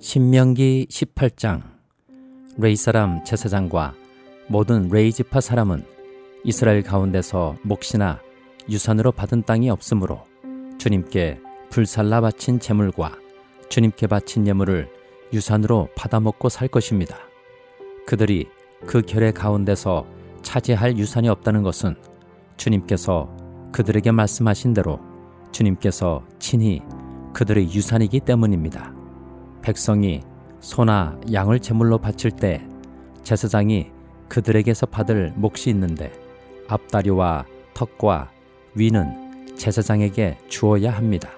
신명기 18장. 레위 사람 제사장과 모든 레위 지파 사람은 이스라엘 가운데서 몫이나 유산으로 받은 땅이 없으므로 주님께 불살라 바친 제물과 주님께 바친 예물을 유산으로 받아먹고 살 것입니다. 그들이 그 결의 가운데서 차지할 유산이 없다는 것은 주님께서 그들에게 말씀하신 대로 주님께서 친히 그들의 유산이기 때문입니다. 백성이 소나 양을 제물로 바칠 때 제사장이 그들에게서 받을 몫이 있는데 앞다리와 턱과 위는 제사장에게 주어야 합니다.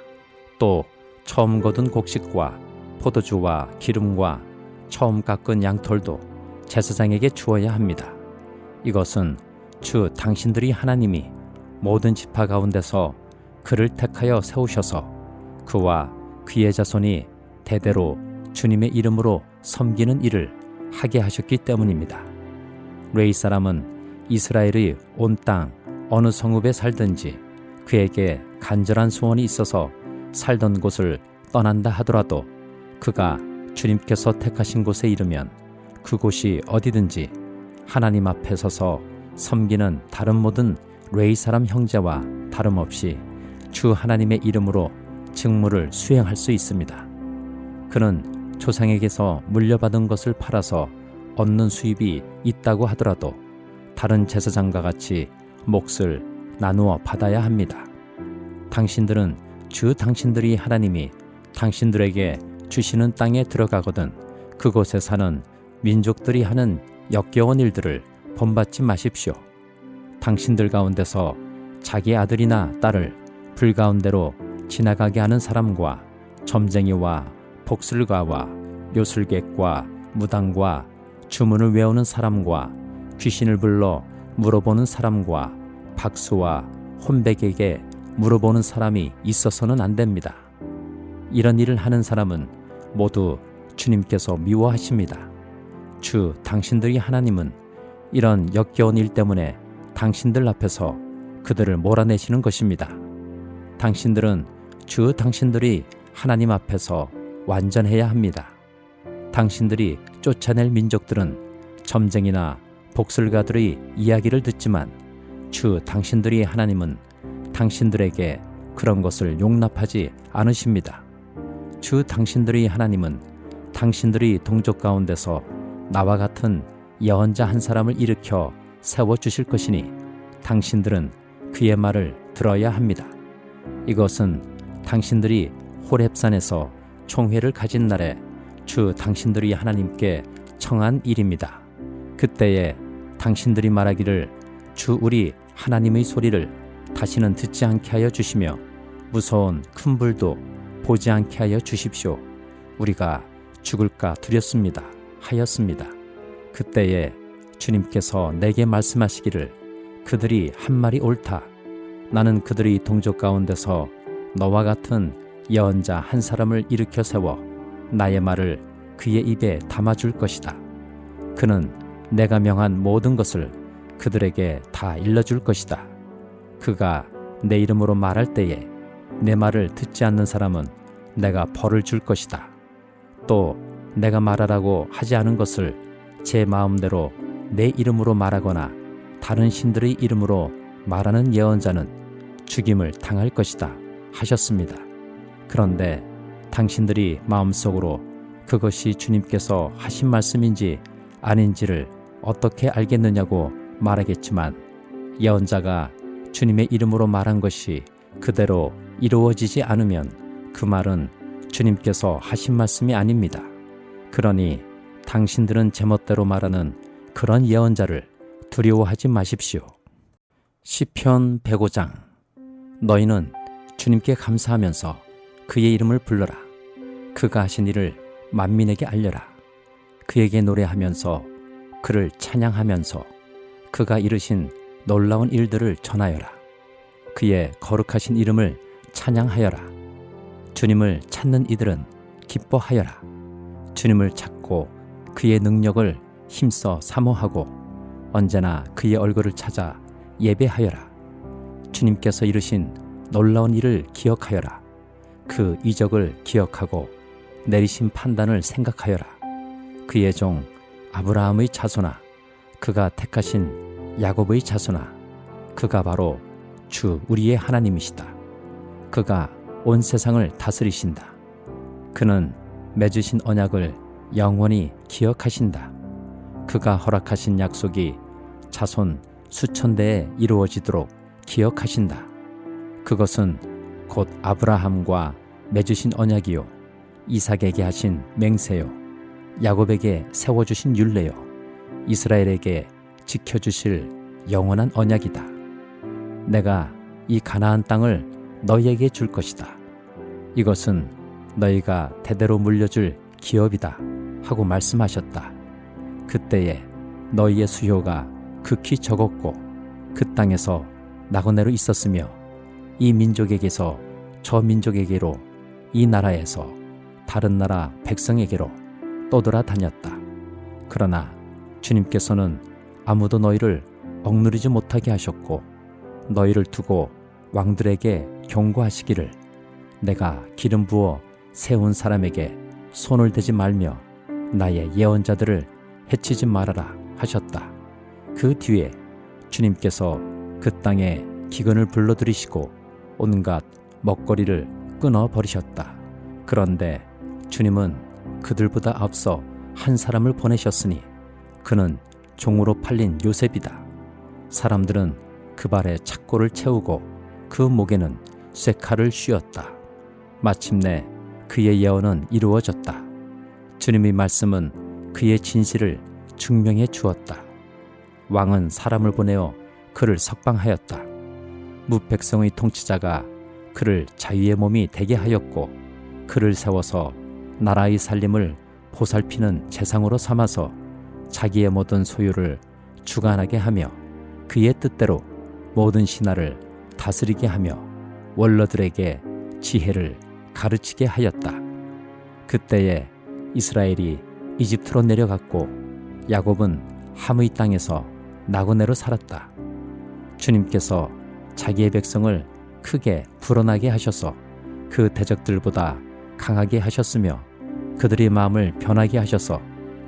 또 처음 거둔 곡식과 포도주와 기름과 처음 깎은 양털도 제사장에게 주어야 합니다. 이것은 주 당신들이 하나님이 모든 지파 가운데서 그를 택하여 세우셔서 그와 그의 자손이 대대로 주님의 이름으로 섬기는 일을 하게 하셨기 때문입니다. 레위 사람은 이스라엘의 온 땅 어느 성읍에 살든지 그에게 간절한 소원이 있어서 살던 곳을 떠난다 하더라도 그가 주님께서 택하신 곳에 이르면 그곳이 어디든지 하나님 앞에 서서 섬기는 다른 모든 레위 사람 형제와 다름없이 주 하나님의 이름으로 직무를 수행할 수 있습니다. 그는 조상에게서 물려받은 것을 팔아서 얻는 수입이 있다고 하더라도 다른 제사장과 같이 몫을 나누어 받아야 합니다. 당신들은 주 당신들이 하나님이 당신들에게 주시는 땅에 들어가거든 그곳에 사는 민족들이 하는 역겨운 일들을 본받지 마십시오. 당신들 가운데서 자기 아들이나 딸을 불 가운데로 지나가게 하는 사람과 점쟁이와 복술가와 요술객과 무당과 주문을 외우는 사람과 귀신을 불러 물어보는 사람과 박수와 혼백에게 물어보는 사람이 있어서는 안 됩니다. 이런 일을 하는 사람은 모두 주님께서 미워하십니다. 주 당신들이 하나님은 이런 역겨운 일 때문에 당신들 앞에서 그들을 몰아내시는 것입니다. 당신들은 주 당신들이 하나님 앞에서 완전해야 합니다. 당신들이 쫓아낼 민족들은 점쟁이나 복술가들의 이야기를 듣지만 주 당신들이 하나님은 당신들에게 그런 것을 용납하지 않으십니다. 주 당신들이 하나님은 당신들이 동족 가운데서 나와 같은 예언자 한 사람을 일으켜 세워주실 것이니 당신들은 그의 말을 들어야 합니다. 이것은 당신들이 호렙산에서 총회를 가진 날에 주 당신들이 하나님께 청한 일입니다. 그때에 당신들이 말하기를 주 우리 하나님의 소리를 다시는 듣지 않게 하여 주시며 무서운 큰 불도 보지 않게 하여 주십시오. 우리가 죽을까 두렵습니다 하였습니다. 그때에 주님께서 내게 말씀하시기를 그들이 한 말이 옳다. 나는 그들의 동족 가운데서 너와 같은 예언자 한 사람을 일으켜 세워 나의 말을 그의 입에 담아줄 것이다. 그는 내가 명한 모든 것을 그들에게 다 일러줄 것이다. 그가 내 이름으로 말할 때에 내 말을 듣지 않는 사람은 내가 벌을 줄 것이다. 또 내가 말하라고 하지 않은 것을 제 마음대로 내 이름으로 말하거나 다른 신들의 이름으로 말하는 예언자는 죽임을 당할 것이다 하셨습니다. 그런데 당신들이 마음속으로 그것이 주님께서 하신 말씀인지 아닌지를 어떻게 알겠느냐고 말하겠지만 예언자가 주님의 이름으로 말한 것이 그대로 이루어지지 않으면 그 말은 주님께서 하신 말씀이 아닙니다. 그러니 당신들은 제멋대로 말하는 그런 예언자를 두려워하지 마십시오. 시편 105장. 너희는 주님께 감사하면서 그의 이름을 불러라. 그가 하신 일을 만민에게 알려라. 그에게 노래하면서 그를 찬양하면서 그가 이루신 놀라운 일들을 전하여라. 그의 거룩하신 이름을 찬양하여라. 주님을 찾는 이들은 기뻐하여라. 주님을 찾고 그의 능력을 힘써 사모하고 언제나 그의 얼굴을 찾아 예배하여라. 주님께서 이루신 놀라운 일을 기억하여라. 그 이적을 기억하고 내리신 판단을 생각하여라. 그의 종 아브라함의 자손아, 그가 택하신 야곱의 자손아, 그가 바로 주 우리의 하나님이시다. 그가 온 세상을 다스리신다. 그는 맺으신 언약을 영원히 기억하신다. 그가 허락하신 약속이 자손 수천 대에 이루어지도록 기억하신다. 그것은 곧 아브라함과 맺으신 언약이요, 이삭에게 하신 맹세요, 야곱에게 세워주신 율례요, 이스라엘에게 지켜주실 영원한 언약이다. 내가 이 가나안 땅을 너희에게 줄 것이다. 이것은 너희가 대대로 물려줄 기업이다 하고 말씀하셨다. 그때에 너희의 수요가 극히 적었고 그 땅에서 나그네로 있었으며 이 민족에게서 저 민족에게로, 이 나라에서 다른 나라 백성에게로 떠돌아다녔다. 그러나 주님께서는 아무도 너희를 억누르지 못하게 하셨고 너희를 두고 왕들에게 경고하시기를 내가 기름 부어 세운 사람에게 손을 대지 말며 나의 예언자들을 해치지 말아라 하셨다. 그 뒤에 주님께서 그 땅에 기근을 불러들이시고 온갖 먹거리를 끊어버리셨다. 그런데 주님은 그들보다 앞서 한 사람을 보내셨으니 그는 종으로 팔린 요셉이다. 사람들은 그 발에 착고를 채우고 그 목에는 쇠칼을 씌웠다. 마침내 그의 예언은 이루어졌다. 주님의 말씀은 그의 진실을 증명해 주었다. 왕은 사람을 보내어 그를 석방하였다. 무백성의 통치자가 그를 자유의 몸이 되게 하였고 그를 세워서 나라의 살림을 보살피는 재상으로 삼아서 자기의 모든 소유를 주관하게 하며 그의 뜻대로 모든 신하를 다스리게 하며 원로들에게 지혜를 가르치게 하였다. 그때에 이스라엘이 이집트로 내려갔고 야곱은 함의 땅에서 나그네로 살았다. 주님께서 자기의 백성을 크게 불어나게 하셔서 그 대적들보다 강하게 하셨으며 그들의 마음을 변하게 하셔서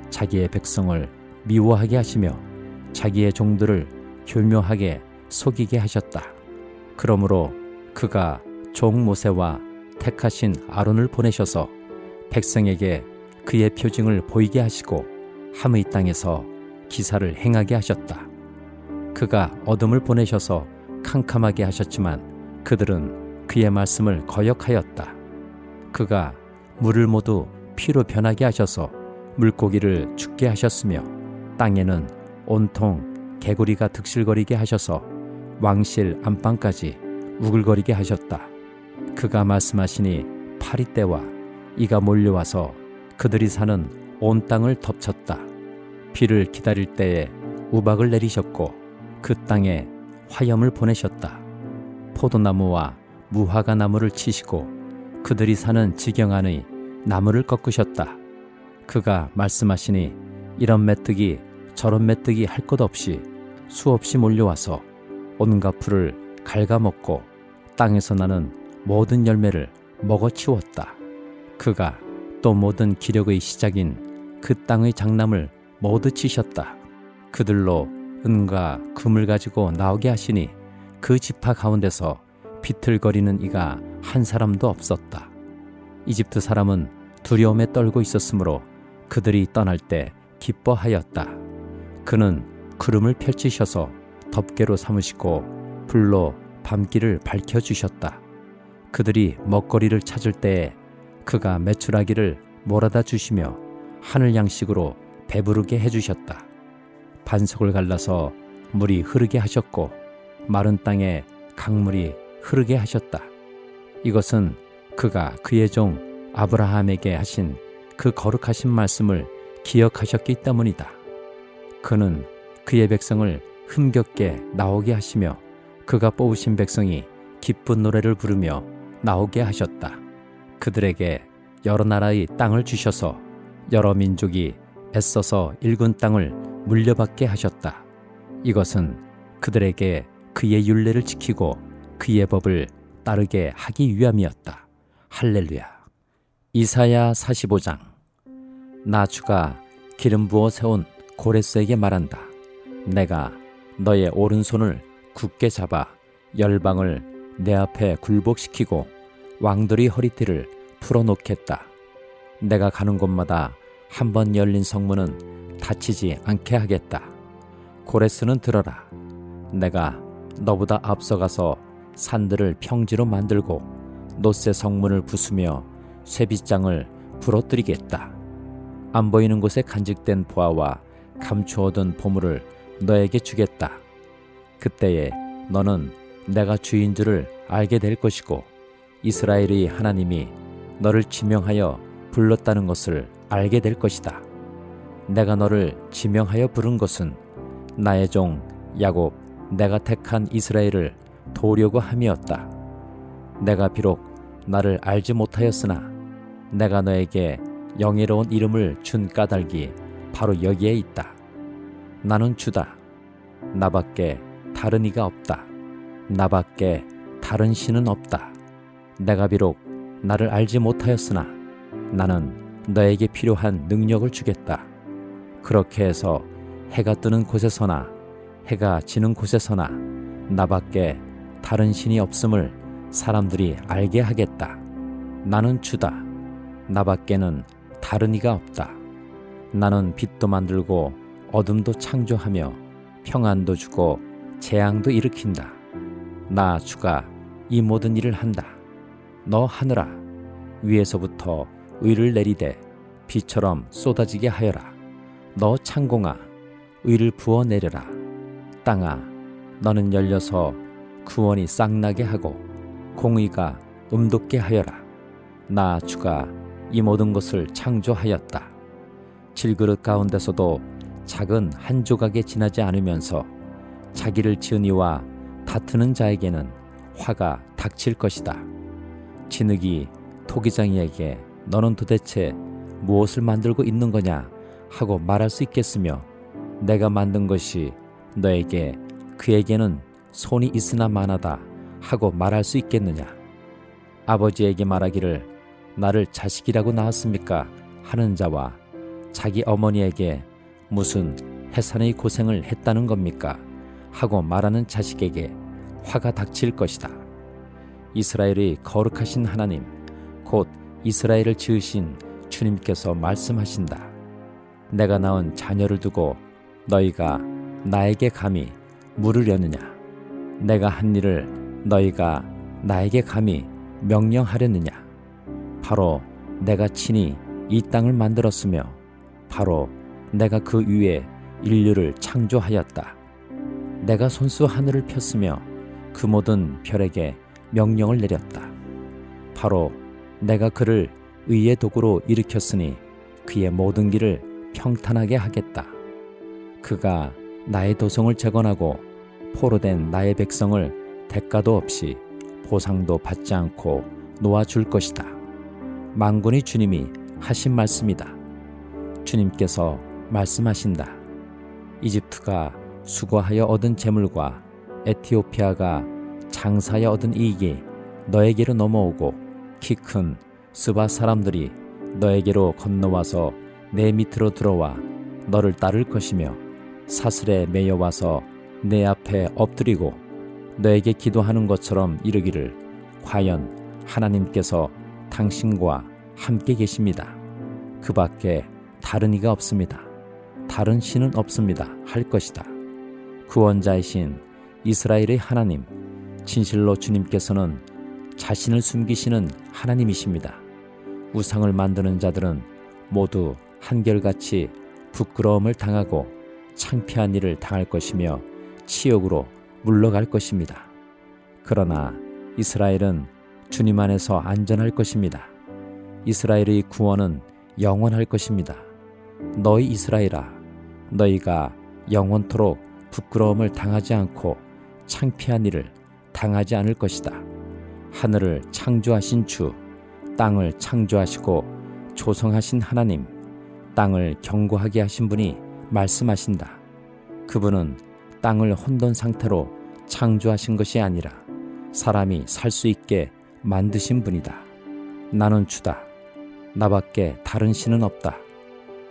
자기의 백성을 미워하게 하시며 자기의 종들을 교묘하게 속이게 하셨다. 그러므로 그가 종 모세와 택하신 아론을 보내셔서 백성에게 그의 표징을 보이게 하시고 함의 땅에서 기사를 행하게 하셨다. 그가 어둠을 보내셔서 캄캄하게 하셨지만 그들은 그의 말씀을 거역하였다. 그가 물을 모두 피로 변하게 하셔서 물고기를 죽게 하셨으며 땅에는 온통 개구리가 득실거리게 하셔서 왕실 안방까지 우글거리게 하셨다. 그가 말씀하시니 파리떼와 이가 몰려와서 그들이 사는 온 땅을 덮쳤다. 비를 기다릴 때에 우박을 내리셨고 그 땅에 화염을 보내셨다. 포도나무와 무화과 나무를 치시고 그들이 사는 지경 안의 나무를 꺾으셨다. 그가 말씀하시니 이런 메뚜기 저런 메뚜기 할 것 없이 수없이 몰려와서 온갖 풀을 갉아먹고 땅에서 나는 모든 열매를 먹어치웠다. 그가 또 모든 기력의 시작인 그 땅의 장남을 모두 치셨다. 그들로 은과 금을 가지고 나오게 하시니 그 지파 가운데서 비틀거리는 이가 한 사람도 없었다. 이집트 사람은 두려움에 떨고 있었으므로 그들이 떠날 때 기뻐하였다. 그는 구름을 펼치셔서 덮개로 삼으시고 불로 밤길을 밝혀주셨다. 그들이 먹거리를 찾을 때에 그가 메추라기를 몰아다 주시며 하늘 양식으로 배부르게 해주셨다. 반석을 갈라서 물이 흐르게 하셨고 마른 땅에 강물이 흐르게 하셨다. 이것은 그가 그의 종 아브라함에게 하신 그 거룩하신 말씀을 기억하셨기 때문이다. 그는 그의 백성을 힘겹게 나오게 하시며 그가 뽑으신 백성이 기쁜 노래를 부르며 나오게 하셨다. 그들에게 여러 나라의 땅을 주셔서 여러 민족이 애써서 일군 땅을 물려받게 하셨다. 이것은 그들에게 그의 율례를 지키고 그의 법을 따르게 하기 위함이었다. 할렐루야. 이사야 45장. 나 주가 기름 부어 세운 고레스에게 말한다. 내가 너의 오른손을 굳게 잡아 열방을 내 앞에 굴복시키고 왕들의 허리띠를 풀어놓겠다. 내가 가는 곳마다 한 번 열린 성문은 닫히지 않게 하겠다. 고레스는 들어라. 내가 너보다 앞서가서 산들을 평지로 만들고 놋새 성문을 부수며 쇠빗장을 부러뜨리겠다. 안 보이는 곳에 간직된 보화와 감추어둔 보물을 너에게 주겠다. 그때에 너는 내가 주인 줄을 알게 될 것이고 이스라엘의 하나님이 너를 지명하여 불렀다는 것을 알게 될 것이다. 내가 너를 지명하여 부른 것은 나의 종 야곱, 내가 택한 이스라엘을 도우려고 함이었다. 내가 비록 나를 알지 못하였으나 내가 너에게 영예로운 이름을 준 까닭이 바로 여기에 있다. 나는 주다. 나밖에 다른 이가 없다. 나밖에 다른 신은 없다. 내가 비록 나를 알지 못하였으나 나는 너에게 필요한 능력을 주겠다. 그렇게 해서 해가 뜨는 곳에서나 해가 지는 곳에서나 나밖에 다른 신이 없음을 사람들이 알게 하겠다. 나는 주다. 나밖에는 다른 이가 없다. 나는 빛도 만들고 어둠도 창조하며 평안도 주고 재앙도 일으킨다. 나 주가 이 모든 일을 한다. 너 하늘아, 위에서부터 의를 내리되 비처럼 쏟아지게 하여라. 너 창공아, 의를 부어 내려라. 땅아, 너는 열려서 구원이 싹나게 하고 공의가 음돋게 하여라. 나 주가 이 모든 것을 창조하였다. 질그릇 가운데서도 작은 한 조각에 지나지 않으면서 자기를 지은 이와 다투는 자에게는 화가 닥칠 것이다. 진흙이 토기장이에게 너는 도대체 무엇을 만들고 있는 거냐 하고 말할 수 있겠으며 내가 만든 것이 너에게 그에게는 손이 있으나 마나다 하고 말할 수 있겠느냐. 아버지에게 말하기를 나를 자식이라고 낳았습니까 하는 자와 자기 어머니에게 무슨 해산의 고생을 했다는 겁니까 하고 말하는 자식에게 화가 닥칠 것이다. 이스라엘의 거룩하신 하나님 곧 이스라엘을 지으신 주님께서 말씀하신다. 내가 낳은 자녀를 두고 너희가 나에게 감히 물으려느냐. 내가 한 일을 너희가 나에게 감히 명령하려느냐. 바로 내가 친히 이 땅을 만들었으며 바로 내가 그 위에 인류를 창조하였다. 내가 손수 하늘을 폈으며 그 모든 별에게 명령을 내렸다. 바로 내가 그를 의의 도구로 일으켰으니 그의 모든 길을 평탄하게 하겠다. 그가 나의 도성을 재건하고 포로된 나의 백성을 대가도 없이 보상도 받지 않고 놓아줄 것이다. 만군의 주님이 하신 말씀이다. 주님께서 말씀하신다. 이집트가 수고하여 얻은 재물과 에티오피아가 장사하여 얻은 이익이 너에게로 넘어오고 키 큰 스바 사람들이 너에게로 건너와서 내 밑으로 들어와 너를 따를 것이며 사슬에 매여와서 내 앞에 엎드리고 너에게 기도하는 것처럼 이르기를 과연 하나님께서 당신과 함께 계십니다. 그 밖에 다른 이가 없습니다. 다른 신은 없습니다. 할 것이다. 구원자이신 이스라엘의 하나님, 진실로 주님께서는 자신을 숨기시는 하나님이십니다. 우상을 만드는 자들은 모두 한결같이 부끄러움을 당하고 창피한 일을 당할 것이며 치욕으로 물러갈 것입니다. 그러나 이스라엘은 주님 안에서 안전할 것입니다. 이스라엘의 구원은 영원할 것입니다. 너희 이스라엘아, 너희가 영원토록 부끄러움을 당하지 않고 창피한 일을 당하지 않을 것이다. 하늘을 창조하신 주, 땅을 창조하시고 조성하신 하나님, 땅을 견고하게 하신 분이 말씀하신다. 그분은 땅을 혼돈 상태로 창조하신 것이 아니라 사람이 살 수 있게 만드신 분이다. 나는 주다. 나밖에 다른 신은 없다.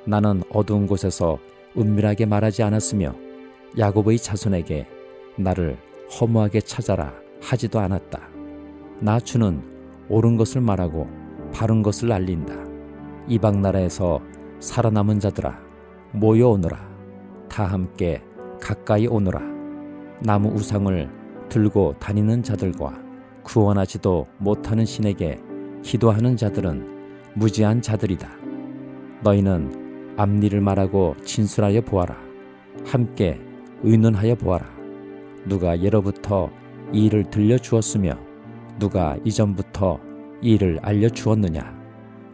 나는 어두운 곳에서 은밀하게 말하지 않았으며 야곱의 자손에게 나를 허무하게 찾아라 하지도 않았다. 나 주는 옳은 것을 말하고 바른 것을 알린다. 이방 나라에서 살아남은 자들아 모여오너라. 다 함께 가까이 오너라. 나무 우상을 들고 다니는 자들과 구원하지도 못하는 신에게 기도하는 자들은 무지한 자들이다. 너희는 앞일을 말하고 진술하여 보아라. 함께 의논하여 보아라. 누가 예로부터 이 일을 들려주었으며 누가 이전부터 이 일을 알려주었느냐?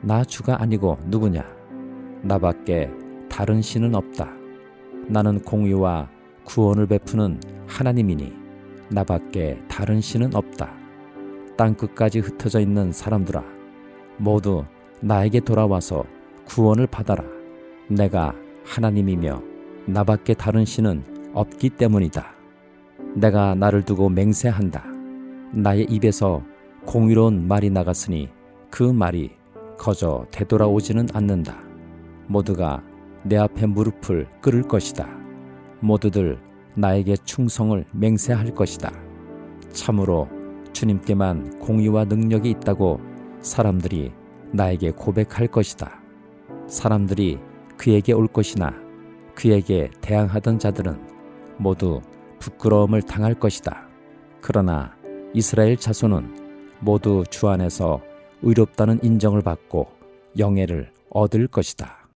나 주가 아니고 누구냐? 나밖에 다른 신은 없다. 나는 공의와 구원을 베푸는 하나님이니 나밖에 다른 신은 없다. 땅끝까지 흩어져 있는 사람들아 모두 나에게 돌아와서 구원을 받아라. 내가 하나님이며 나밖에 다른 신은 없기 때문이다. 내가 나를 두고 맹세한다. 나의 입에서 공의로운 말이 나갔으니 그 말이 거저 되돌아오지는 않는다. 모두가 내 앞에 무릎을 꿇을 것이다. 모두들 나에게 충성을 맹세할 것이다. 참으로 주님께만 공의와 능력이 있다고 사람들이 나에게 고백할 것이다. 사람들이 그에게 올 것이나 그에게 대항하던 자들은 모두 부끄러움을 당할 것이다. 그러나 이스라엘 자손은 모두 주 안에서 의롭다는 인정을 받고 영예를 얻을 것이다.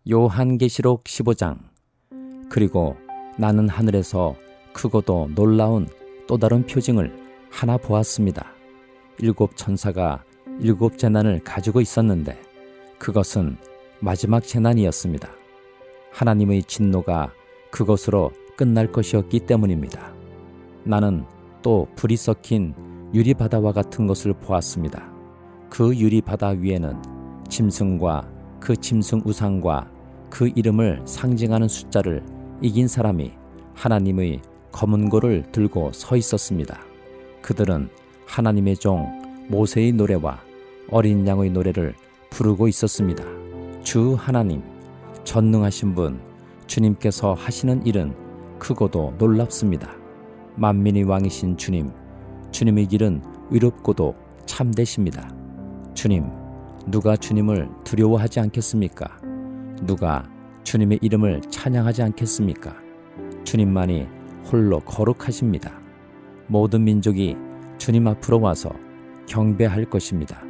요한계시록 15장. 그리고 나는 하늘에서 크고도 놀라운 또 다른 표징을 하나 보았습니다. 7 천사가 7 재난을 가지고 있었는데 그것은 마지막 재난이었습니다. 하나님의 진노가 그것으로 끝날 것이었기 때문입니다. 나는 또 불이 섞인 유리바다와 같은 것을 보았습니다. 그 유리바다 위에는 짐승과 그 짐승 우상과 그 이름을 상징하는 숫자를 이긴 사람이 하나님의 검은 고를 들고 서 있었습니다. 그들은 하나님의 종 모세의 노래와 어린 양의 노래를 부르고 있었습니다. 주 하나님, 전능하신 분, 주님께서 하시는 일은 크고도 놀랍습니다. 만민의 왕이신 주님, 주님의 길은 의롭고도 참되십니다. 주님, 누가 주님을 두려워하지 않겠습니까? 누가 주님의 이름을 찬양하지 않겠습니까? 주님만이 홀로 거룩하십니다. 모든 민족이 주님 앞으로 와서 경배할 것입니다.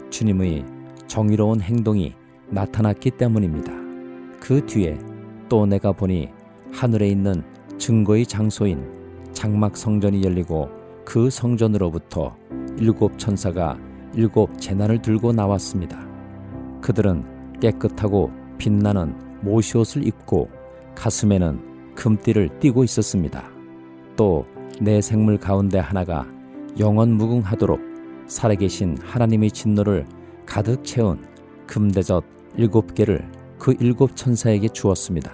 주님의 정의로운 행동이 나타났기 때문입니다. 그 뒤에 또 내가 보니 하늘에 있는 증거의 장소인 장막 성전이 열리고 그 성전으로부터 7 천사가 7 재난을 들고 나왔습니다. 그들은 깨끗하고 빛나는 모시옷을 입고 가슴에는 금띠를 띠고 있었습니다. 또 내 생물 가운데 하나가 영원 무궁하도록 살아계신 하나님의 진노를 가득 채운 금대접 7개를 그 7 천사에게 주었습니다.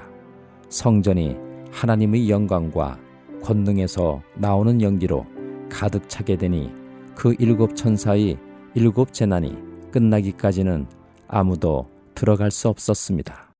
성전이 하나님의 영광과 권능에서 나오는 연기로 가득 차게 되니 그 7 천사의 7 재난이 끝나기까지는 아무도 들어갈 수 없었습니다.